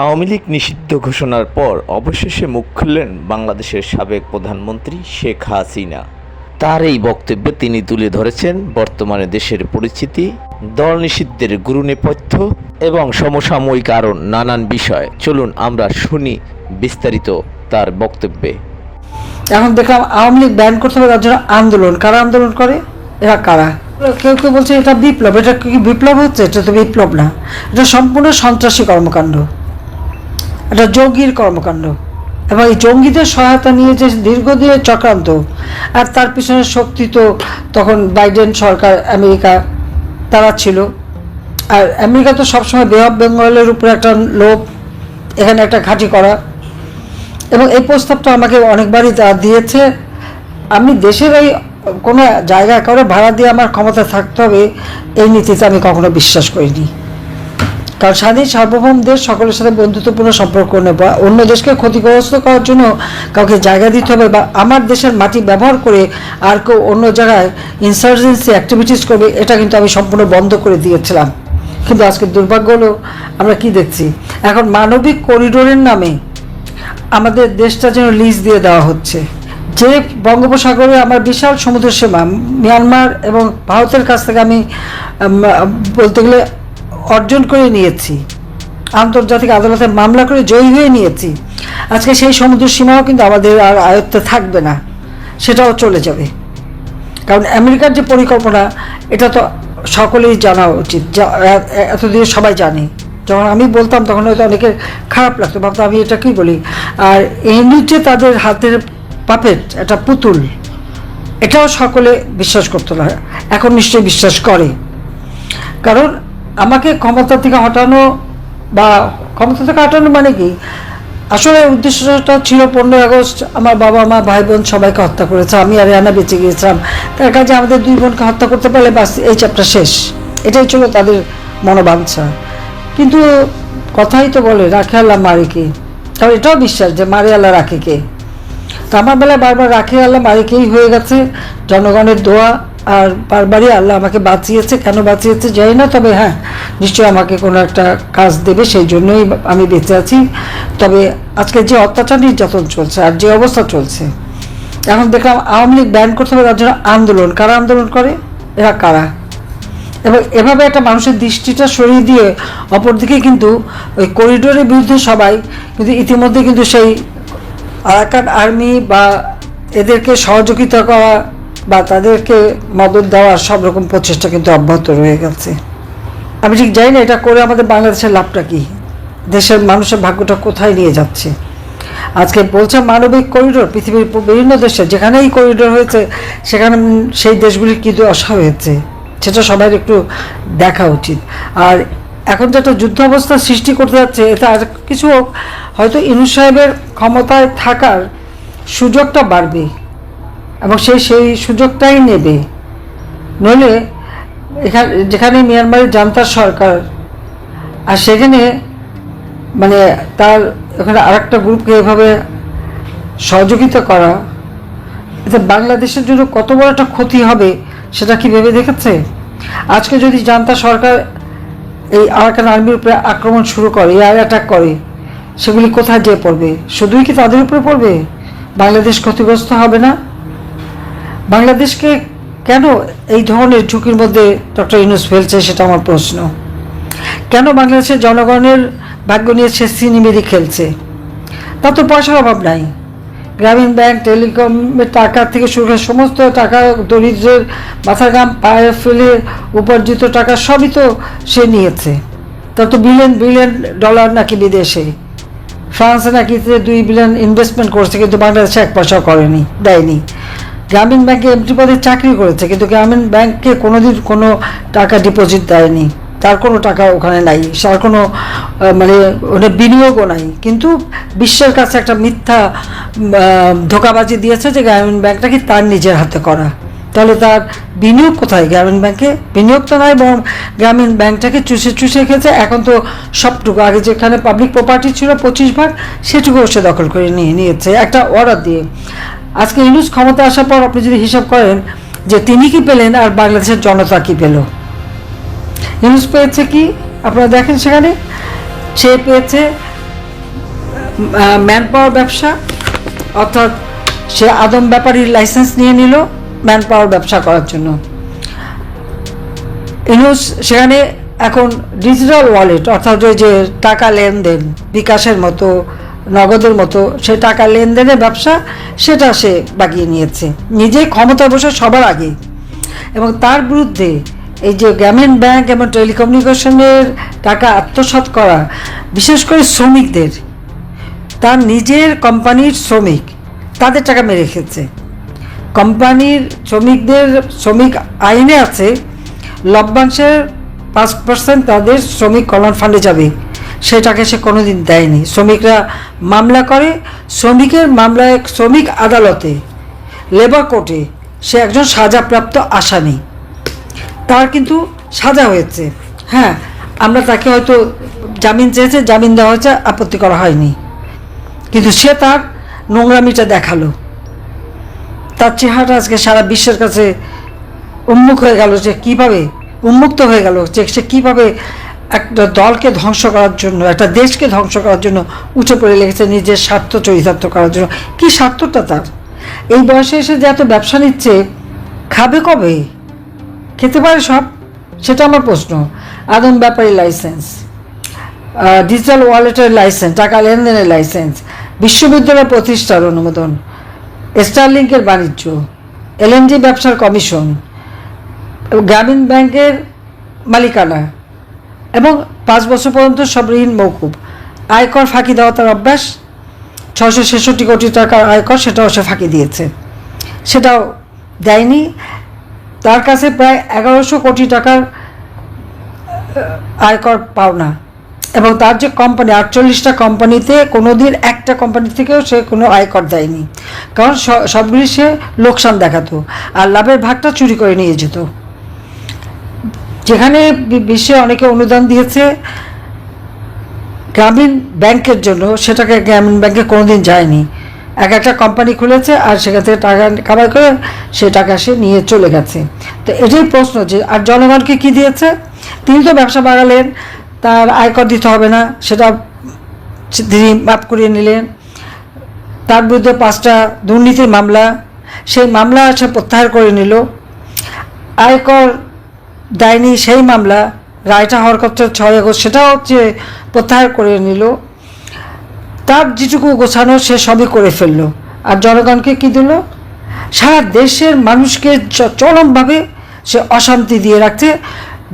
আওয়ামী লীগ নিষিদ্ধ ঘোষণার পর অবশেষে মুখ খুললেন বাংলাদেশের সাবেক প্রধানমন্ত্রী শেখ হাসিনা। তার এই বক্তব্যে তিনি তুলে ধরেছেন বর্তমানে দেশের পরিস্থিতি, দল নিষিদ্ধের গুরু নেপথ্য এবং সমসাময়িক আরও নানান বিষয়। চলুন আমরা শুনি বিস্তারিত তার বক্তব্যে। এখন দেখলাম আওয়ামী লীগ ব্যান করতে হবে, তার জন্য আন্দোলন। কারা আন্দোলন করে? এরা কারা? কেউ কেউ বলছে এটা বিপ্লব। এটা কি বিপ্লব হচ্ছে? এটা তো বিপ্লব না, এটা সম্পূর্ণ সন্ত্রাসী কর্মকাণ্ড, এটা জঙ্গির কর্মকাণ্ড। এবং এই জঙ্গিদের সহায়তা নিয়ে যে দীর্ঘদিনের চক্রান্ত, আর তার পিছনে শক্তি তো তখন বাইডেন সরকার, আমেরিকা, তারা ছিল। আর আমেরিকা তো সবসময় বে অফ বেঙ্গলের উপরে একটা লোভ, এখানে একটা ঘাঁটি করা। এবং এই প্রস্তাবটা আমাকে অনেকবারই দিয়েছে। আমি দেশের এই কোনো জায়গায় কারো ভাড়া দিয়ে আমার ক্ষমতা থাকতে হবে, এই নীতিতে আমি কখনো বিশ্বাস করিনি। কারণ স্বাধীন সার্বভৌম দেশ সকলের সাথে বন্ধুত্বপূর্ণ সম্পর্ক নেব, অন্য দেশকে ক্ষতিগ্রস্ত করার জন্য কাউকে জায়গা দিতে হবে, বা আমার দেশের মাটি ব্যবহার করে আর কেউ অন্য জায়গায় ইনসার্জেন্সি অ্যাক্টিভিটিস করবে, এটা কিন্তু আমি সম্পূর্ণ বন্ধ করে দিয়েছিলাম। কিন্তু আজকে দুর্ভাগ্য হলো আমরা কি দেখছি, এখন মানবিক করিডোরের নামে আমাদের দেশটা যেন লিজ দিয়ে দেওয়া হচ্ছে। যে বঙ্গোপসাগরে আমার বিশাল সমুদ্র সীমা, মিয়ানমার এবং ভারতের কাছ থেকে আমি বলতে গেলে অর্জন করে নিয়েছি, আন্তর্জাতিক আদালতে মামলা করে জয়ী হয়ে নিয়েছি। আজকে সেই সমুদ্র সীমাও কিন্তু আমাদের আর আয়ত্তে থাকবে না, সেটাও চলে যাবে। কারণ আমেরিকার যে পরিকল্পনা, এটা তো সকলেই জানা উচিত, এতদিন সবাই জানে। যখন আমি বলতাম তখন হয়তো অনেকের খারাপ লাগতো, ভাবতো আমি এটা কী বলি। আর এই যে তাদের হাতের পাপেট, একটা পুতুল, এটাও সকলে বিশ্বাস করতো না, এখন নিশ্চয়ই বিশ্বাস করে। কারণ আমাকে ক্ষমতা থেকে হটানো, বা ক্ষমতা থেকে হটানো মানে কি, আসলে উদ্দেশ্যটা ছিল 15 আগস্ট আমার বাবা মা ভাই বোন সবাইকে হত্যা করেছে, আমি আর রেহানা বেঁচে গিয়েছিলাম। তার কাছে আমাদের 2 বোনকে হত্যা করতে পারলে বাস, এই চ্যাপ্টার শেষ। এটাই ছিল তাদের মনোবাঞ্ছা। কিন্তু কথাই তো বলে রাখে আল্লাহ মারে কে, কারণ এটাও বিশ্বাস যে মারে আল্লাহ রাখে কে। তো আমার বেলায় বারবার রাখে আল্লাহ মারে কেই হয়ে গেছে, জনগণের দোয়া আর বারবারই আল্লাহ আমাকে বাঁচিয়েছে। কেন বাঁচিয়েছে জানি না, তবে হ্যাঁ নিশ্চয়ই আমাকে কোনো একটা কাজ দেবে, সেই জন্যই আমি বেঁচে আছি। তবে আজকে যে অত্যাচার নির্যাতন চলছে আর যে অবস্থা চলছে, এখন দেখলাম আওয়ামী লীগ ব্যান করতে হবে, তার জন্য আন্দোলন। কারা আন্দোলন করে? এরা কারা? এবং এভাবে একটা মানুষের দৃষ্টিটা সরিয়ে দিয়ে অপরদিকে কিন্তু ওই করিডোরের বিরুদ্ধে সবাই কিন্তু ইতিমধ্যে কিন্তু সেই আরাকান আর্মি বা এদেরকে সহযোগিতা করা বা তাদেরকে মদত দেওয়ার সব রকম প্রচেষ্টা কিন্তু অব্যাহত রয়ে গেছে। আমি ঠিক জানি না এটা করে আমাদের বাংলাদেশের লাভটা কী, দেশের মানুষের ভাগ্যটা কোথায় নিয়ে যাচ্ছে। আজকে বলছে মানবিক করিডোর, পৃথিবীর বিভিন্ন দেশে যেখানেই করিডোর হয়েছে সেখানে সেই দেশগুলির কী দশা হয়েছে সেটা সবাই একটু দেখা উচিত। আর এখন যেটা যুদ্ধ অবস্থা সৃষ্টি করতে যাচ্ছে, এতে আর কিছু হোক, হয়তো ইউনূস সাহেবের ক্ষমতায় থাকার সুযোগটা বাড়বে এবং সেই সুযোগটাই নেবে। নইলে যেখানে মিয়ানমারের জান্তার সরকার, আর সেখানে মানে তার ওখানে আরেকটা গ্রুপকে এভাবে সহযোগিতা করা, এতে বাংলাদেশের জন্য কত বড় একটা ক্ষতি হবে সেটা কি ভেবে দেখেছে? আজকে যদি জান্তা সরকার এই আরাকান আর্মির উপরে আক্রমণ শুরু করে, এয়ার অ্যাটাক করে, সেগুলি কোথায় যেয়ে পড়বে? শুধুই কি তাদের উপরে পড়বে? বাংলাদেশ ক্ষতিগ্রস্ত হবে না? বাংলাদেশকে কেন এই ধরনের ঝুঁকির মধ্যে ডক্টর ইউনূস ফেলছে, সেটা আমার প্রশ্ন। কেন বাংলাদেশের জনগণের ভাগ্য নিয়ে সে সিনেমেরি খেলছে? তার তো পয়সার অভাব নাই। গ্রামীণ ব্যাংক, টেলিকমের টাকা থেকে শুরু করে সমস্ত টাকা, দরিদ্রের মাথার ঘাম পায়ে ফেলে উপার্জিত টাকা সবই তো সে নিয়েছে। তার তো বিলিয়ন বিলিয়ন ডলার নাকি বিদেশে, ফ্রান্সে নাকি 2 বিলিয়ন ইনভেস্টমেন্ট করছে, কিন্তু বাংলাদেশে 1 পয়সাও করেনি, দেয়নি। গ্রামীণ ব্যাংকে এমডি পদে চাকরি করেছে, কিন্তু গ্রামীণ ব্যাংকে কোনোদিন কোনো টাকা ডিপোজিট দেয়নি, তার কোনো টাকা ওখানে নাই, তার কোনো মানে ওটা বিনিয়োগও নাই। কিন্তু বিশ্বের কাছে একটা মিথ্যা ধোঁকাবাজি দিয়েছে যে গ্রামীণ ব্যাংকটা কি তার নিজের হাতে করা। তাহলে তার বিনিয়োগ কোথায়? গ্রামীণ ব্যাংকে বিনিয়োগ তো নয়, বরং গ্রামীণ ব্যাংকটাকে চুষে খেয়েছে। এখন তো সবটুকু, আগে যেখানে পাবলিক প্রপার্টি ছিল 25 ভাগ, সেটুকু সে দখল করে নিয়েছে একটা অর্ডার দিয়ে। আজকে ইউনূস ক্ষমতা আসার পর আপনি যদি হিসাব করেন যে তিনি কি পেলেন আর বাংলাদেশের জনতা কি পেল, ইউনূস পেয়েছে কি আপনারা দেখেন, সেখানে সে পেয়েছে ম্যান পাওয়ার ব্যবসা, অর্থাৎ সে আদম ব্যাপারীর লাইসেন্স নিয়ে নিল ম্যান পাওয়ার ব্যবসা করার জন্য। ইউনুস সেখানে এখন ডিজিটাল ওয়ালেট, অর্থাৎ ওই যে টাকা লেনদেন বিকাশের মতো, নগদের মতো, সে টাকা লেনদেনের ব্যবসা, সেটা সে বাগিয়ে নিয়েছে নিজেই ক্ষমতায় বসে সবার আগে। এবং তার বিরুদ্ধে এই যে গ্রামীণ ব্যাংক এবং টেলিকমিউনিকেশনের টাকা আত্মসাৎ করা, বিশেষ করে শ্রমিকদের, তার নিজের কোম্পানির শ্রমিক, তাদের টাকা মেরে রেখেছে। কোম্পানির শ্রমিক আইনে আছে লভ্যাংশের 5% তাদের শ্রমিক কল্যাণ ফান্ডে যাবে, সেটাকে সে কোনোদিন দেয়নি। শ্রমিকরা মামলা করে, শ্রমিকের মামলায় শ্রমিক আদালতে, লেবার কোর্টে সে একজন সাজাপ্রাপ্ত আসামি, তার কিন্তু সাজা হয়েছে। হ্যাঁ, আমরা তাকে হয়তো জামিন চেয়েছে, জামিন দেওয়া হয়েছে, আপত্তি করা হয়নি, কিন্তু সে তার নোংরামিটা দেখালো। তার চেহারাটা আজকে সারা বিশ্বের কাছে উন্মুক্ত হয়ে গেল, যে সে কীভাবে একটা দলকে ধ্বংস করার জন্য, একটা দেশকে ধ্বংস করার জন্য উঠে পড়ে লেগেছে, নিজের স্বার্থ চরিতার্থ করার জন্য। কী স্বার্থটা তার? এই বয়সে এসে যে এত ব্যবসা নিচ্ছে, খাবে কবে? খেতে পারে সব? সেটা আমার প্রশ্ন। আদম ব্যাপারী লাইসেন্স, ডিজিটাল ওয়ালেটের লাইসেন্স, টাকা লেনদেনের লাইসেন্স, বিশ্ববিদ্যালয় প্রতিষ্ঠার অনুমোদন, স্টারলিংকের বাণিজ্য, এলএনজি ব্যবসার কমিশন, গ্রামীণ ব্যাংকের মালিকানা, এবং 5 বছর পর্যন্ত সব ঋণ মৌকুব। আয়কর ফাঁকি দেওয়া তার অভ্যাস। 666 কোটি টাকার আয়কর, সেটাও সে ফাঁকি দিয়েছে, সেটাও দেয়নি। তার কাছে প্রায় 1100 কোটি টাকার আয়কর পাওনা, এবং তার যে কোম্পানি, 48টা কোম্পানিতে কোনোদিন একটা কোম্পানি থেকেও সে কোনো আয়কর দেয়নি, কারণ সবগুলি সে লোকসান দেখাতো আর লাভের ভাগটা চুরি করে নিয়ে যেত। যেখানে বিশ্বে অনেকে অনুদান দিয়েছে গ্রামীণ ব্যাংকের জন্য, সেটাকে গ্রামীণ ব্যাংকে কোনোদিন যায়নি। একটা কোম্পানি খুলেছে আর সেখান থেকে টাকা কামাই করে সে টাকা সে নিয়ে চলে গেছে। তো এটাই প্রশ্ন, যে আর জনগণকে কি দিয়েছে? তিনি তো ব্যবসা বাড়ালেন, তার আয়কর দিতে হবে না, সেটা তিনি মাফ করিয়ে নিলেন। তার বিরুদ্ধে 5টা দুর্নীতির মামলা, সেই মামলা সে প্রত্যাহার করে নিল। আয়কর দেয়নি সেই মামলা, রায়টা হওয়ার কথা 6 আগস্ট, সেটাও হচ্ছে প্রত্যাহার করে নিল। তার যেটুকু গোছানো সে সবই করে ফেললো। আর জনগণকে কি দিল? সারা দেশের মানুষকে চরমভাবে সে অশান্তি দিয়ে রাখছে।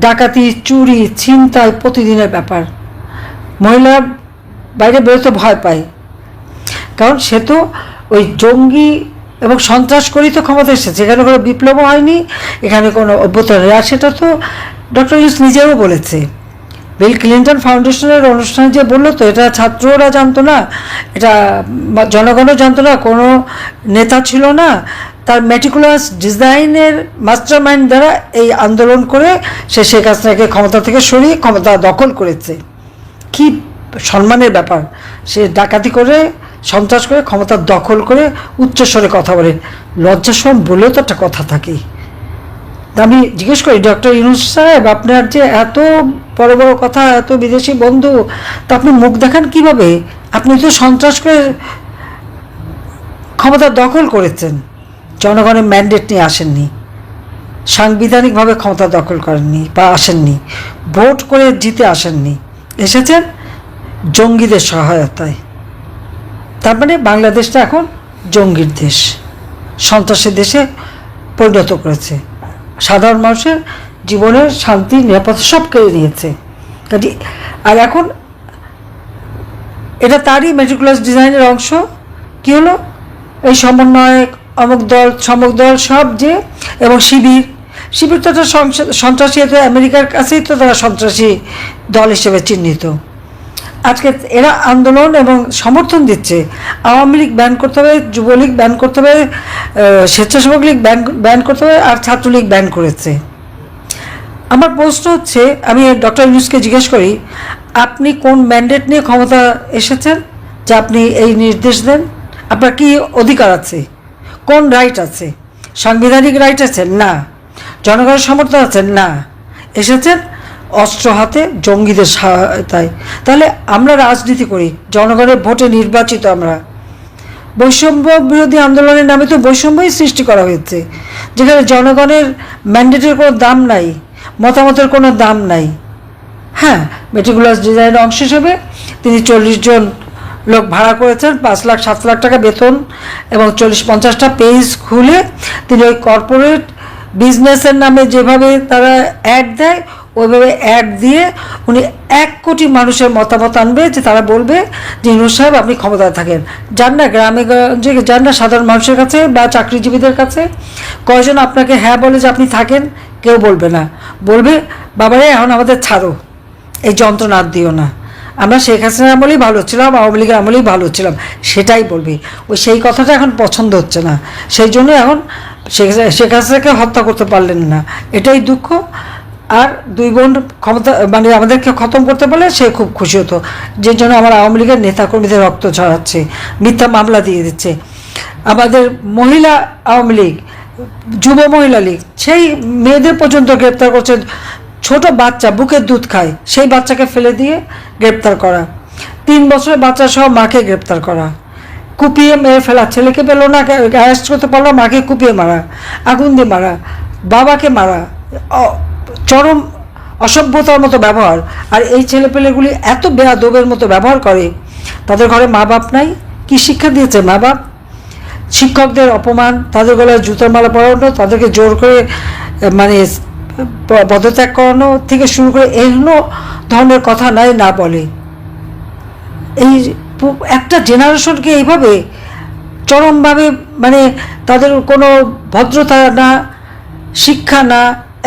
ডাকাতি, চুরি, ছিনতাই প্রতিদিনের ব্যাপার। মহিলা বাইরে বেরোতে ভয় পায়, কারণ সে তো ওই জঙ্গি এবং সন্ত্রাস করেই তো ক্ষমতা এসেছে। এখানে কোনো বিপ্লব হয়নি, এখানে কোনো অভ্যুত্থান। আর সেটা তো ডক্টর ইউনূস নিজেও বলেছে। বিল ক্লিন্টন ফাউন্ডেশনের অনুষ্ঠানে যে বললো, তো এটা ছাত্ররা জানতো না, এটা জনগণও জানতো না, কোনো নেতা ছিল না। তার মেটিকুলাস ডিজাইনের মাস্টার মাইন্ড দ্বারা এই আন্দোলন করে সে শেখ হাসিনাকে ক্ষমতা থেকে সরিয়ে ক্ষমতা দখল করেছে। কি সম্মানের ব্যাপার! সে ডাকাতি করে, সন্ত্রাস করে, ক্ষমতা দখল করে উচ্চস্বরে কথা বলে। লজ্জাশরম বলেও তো একটা কথা থাকে। আমি জিজ্ঞেস করি, ডক্টর ইউনূস সাহেব, আপনার যে এত বড় বড় কথা, এত বিদেশি বন্ধু, তা আপনি মুখ দেখান কিভাবে? আপনি তো সন্ত্রাস করে ক্ষমতা দখল করেছেন, জনগণের ম্যান্ডেট নিয়ে আসেননি, সাংবিধানিকভাবে ক্ষমতা দখল করেননি বা আসেননি, ভোট করে জিতে আসেননি, এসেছেন জঙ্গিদের সহায়তায়। তার মানে বাংলাদেশটা এখন জঙ্গির দেশ, সন্ত্রাসের দেশে পরিণত করেছে। সাধারণ মানুষের জীবনের শান্তি, নিরাপত্তা সব কেড়ে নিয়েছে। আর এখন এটা তারই মেটিকুলাস ডিজাইনের অংশ। কী হলো? এই সমন্বয়ক, অমুক দল, সমুক দল, সব যে, এবং শিবির তো একটা সন্ত্রাসী, তো আমেরিকার কাছেই তো তারা সন্ত্রাসী দল হিসেবে চিহ্নিত। আজকে এরা আন্দোলন এবং সমর্থন দিচ্ছে। আওয়ামী লীগ ব্যান করতে হবে, যুবলীগ ব্যান করতে হবে, স্বেচ্ছাসেবক লীগ ব্যান করতে হবে, আর ছাত্রলীগ ব্যান করেছে। আমার প্রশ্ন হচ্ছে, আমি ডক্টর ইউনূসকে জিজ্ঞেস করি, আপনি কোন ম্যান্ডেট নিয়ে ক্ষমতা এসেছেন যে আপনি এই নির্দেশ দেন? আপনার কি অধিকার আছে? কোন রাইট আছে? সাংবিধানিক রাইট আছে? না। জনগণের সমর্থন আছে? না। এসেছেন অস্ত্র হাতে জঙ্গিদের সহায়তায়। তাহলে আমরা রাজনীতি করি, জনগণের ভোটে নির্বাচিত আমরা। বৈষম্য বিরোধী আন্দোলনের নামে তো বৈষম্যই সৃষ্টি করা হয়েছে, যেখানে জনগণের ম্যান্ডেটের কোনো দাম নাই, মতামতের কোনো দাম নাই। হ্যাঁ, মেটিকুলাস ডিজাইনের অংশ হিসেবে তিনি 40 জন লোক ভাড়া করেছেন, 5 লাখ 7 লাখ টাকা বেতন এবং 40-50টা পেজ খুলে তিনি ওই কর্পোরেট বিজনেসের নামে যেভাবে তারা অ্যাড দেয় ওইভাবে অ্যাড দিয়ে উনি 1 কোটি মানুষের মতামত আনবে, যে তারা বলবে যে ইউনূস সাহেব আপনি ক্ষমতায় থাকেন। যান না গ্রামে গঞ্জে, যান না সাধারণ মানুষের কাছে বা চাকরিজীবীদের কাছে, কয়জন আপনাকে হ্যাঁ বলে যে আপনি থাকেন? কেউ বলবে না। বলবে বাবারে এখন আমাদের ছাড়ো, এই যন্ত্রণা আর দিও না, আমরা শেখ হাসিনার আমলেই ভালো ছিলাম, আওয়ামী লীগের আমলেই ভালো ছিলাম, সেটাই বলবে। সেই কথাটা এখন পছন্দ হচ্ছে না, সেই জন্য এখন শেখ হাসিনাকে হত্যা করতে পারলেন না, এটাই দুঃখ। আর 2 বোন ক্ষমতা মানে আমাদেরকে খতম করতে পারলে সে খুব খুশি হতো, যে জন্য আমার আওয়ামী লীগের নেতাকর্মীদের রক্ত ঝরাচ্ছে, মিথ্যা মামলা দিয়ে দিচ্ছে। আমাদের মহিলা আওয়ামী লীগ, যুব মহিলা লীগ, সেই মেয়েদের পর্যন্ত গ্রেপ্তার করছে। ছোট বাচ্চা বুকের দুধ খায়, সেই বাচ্চাকে ফেলে দিয়ে গ্রেপ্তার করা। 3 বছরের বাচ্চা সহ মাকে গ্রেপ্তার করা, কুপিয়ে মেরে ফেলা, ছেলেকে পেল না, অ্যারেস্ট করতে পারলো, মাকে কুপিয়ে মারা, আগুন দিয়ে মারা, বাবাকে মারা, চরম অসভ্যতার মতো ব্যবহার। আর এই ছেলেপেলেগুলি এত বেয়াদবের মতো ব্যবহার করে, তাদের ঘরে মা বাপ নাই। কি শিক্ষা দিয়েছে মা বাপ? শিক্ষকদের অপমান, তাদের গলায় জুতার মালা পরানো, তাদেরকে জোর করে মানে পদত্যাগ করানো থেকে শুরু করে এগুলো ধরনের কথা নাই না বলে। এই একটা জেনারেশনকে এইভাবে চরমভাবে মানে তাদের কোনো ভদ্রতা না, শিক্ষা না,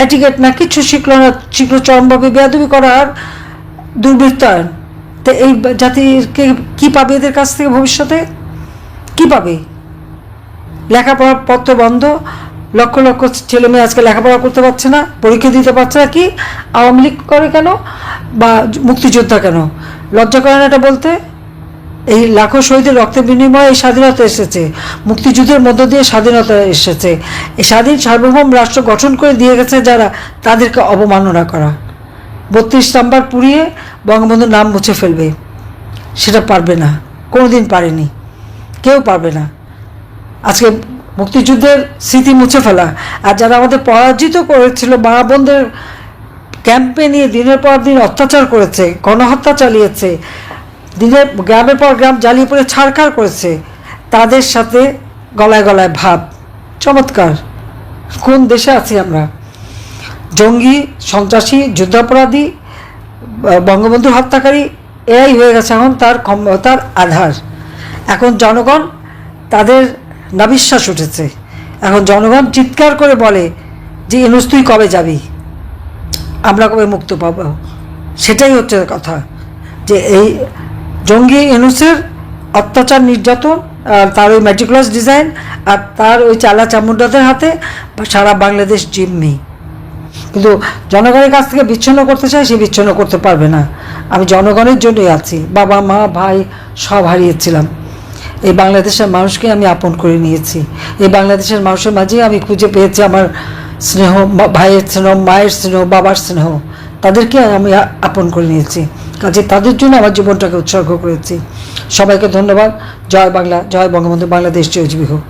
এটিকেট না, কিছু শিখলো না, শিখলো চরমভাবে বেয়াদবি করার দুর্বৃত্তায়ন। তো এই জাতিকে কী পাবে এদের কাছ থেকে? ভবিষ্যতে কী পাবে? লেখাপড়ার পত্র বন্ধ, লক্ষ লক্ষ ছেলে মেয়ে আজকে লেখাপড়া করতে পারছে না, পরীক্ষা দিতে পারছে না। কি আওয়ামী লীগ করে কেন বা মুক্তিযোদ্ধা কেন? লজ্জা করে না এটা বলতে? এই লাখো শহীদের রক্তের বিনিময়ে এই স্বাধীনতা এসেছে, মুক্তিযুদ্ধের মধ্য দিয়ে স্বাধীনতা এসেছে। এই স্বাধীন সার্বভৌম রাষ্ট্র গঠন করে দিয়ে গেছে যারা, তাদেরকে অবমাননা করা, 32 নাম্বার পুড়িয়ে বঙ্গবন্ধুর নাম মুছে ফেলবে, সেটা পারবে না, কোনোদিন পারেনি, কেউ পারবে না। আজকে মুক্তিযুদ্ধের স্মৃতি মুছে ফেলা, আর যারা আমাদের পরাজিত করেছিল, মা বোনদের ক্যাম্পে নিয়ে দিনের পর দিন অত্যাচার করেছে, গণহত্যা চালিয়েছে, দিনের গ্রামের পর গ্রাম জ্বালিয়ে পড়ে ছাড়খাড় করেছে, তাদের সাথে গলায় গলায় ভাব। চমৎকার! কোন দেশে আছি আমরা? জঙ্গি, সন্ত্রাসী, যুদ্ধাপরাধী, বঙ্গবন্ধুর হত্যাকারী, এরাই হয়ে গেছে এখন তার ক্ষমতার আধার। এখন জনগণ তাদের নাবিশ্বাস উঠেছে, এখন জনগণ চিৎকার করে বলে যে ইউনূস তুই কবে যাবি, আমরা কবে মুক্ত পাব? সেটাই হচ্ছে কথা, যে এই জঙ্গি ইউনূসের অত্যাচার, নির্যাতন, আর তার ওই ম্যাটিকুলাস ডিজাইন, আর তার ওই চালা চামুন্ডাদের হাতে সারা বাংলাদেশ জিম্মি। কিন্তু জনগণের কাছ থেকে বিচ্ছিন্ন করতে চায়, সে বিচ্ছিন্ন করতে পারবে না। আমি জনগণের জন্যই আছি, বাবা মা ভাই সব হারিয়েছিলাম, এই বাংলাদেশের মানুষকে আমি আপন করে নিয়েছি। এই বাংলাদেশের মানুষের মাঝেই আমি খুঁজে পেয়েছি আমার স্নেহ, ভাইয়ের স্নেহ, মায়ের স্নেহ, বাবার স্নেহ, তাদেরকে আমি আপন করে নিয়েছি। কাজে তাদের জন্য আমার জীবনটাকে উৎসর্গ করেছি। সবাইকে ধন্যবাদ। জয় বাংলা, জয় বঙ্গবন্ধু, বাংলাদেশ চিরজীবী হোক।